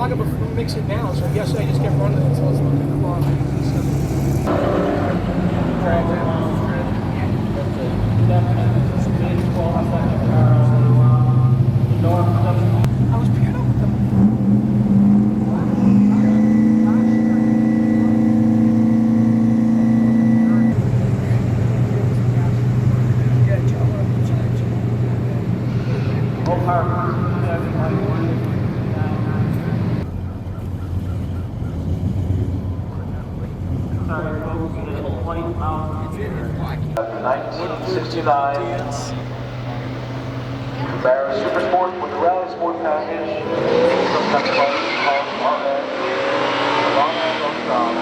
plug it before we mix it now. So yes, I just kept running it until it's looking the car. I was paired up with them. After 1969, Camaro Super Sport with the Rally Sport package, sometimes called RS, long end on top.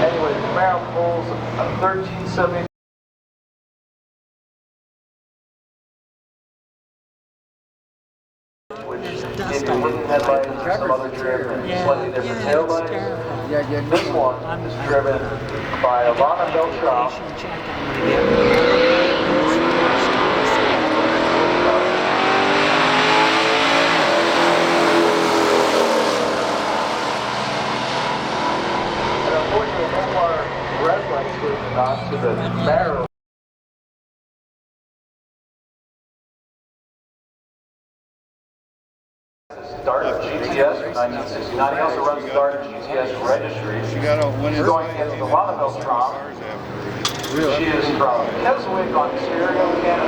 Anyway, the Camaro pulls a 1370. Which gave you hidden headlights and some other trim and slightly different taillights. This one is driven by a Bonneville shop. And unfortunately, no more red lights were not to the Camaro. Dart GTS from 1969. He also runs the Dart GTS registry. She's going against the Bonneville Strom. She is from Keswick, Ontario, Canada.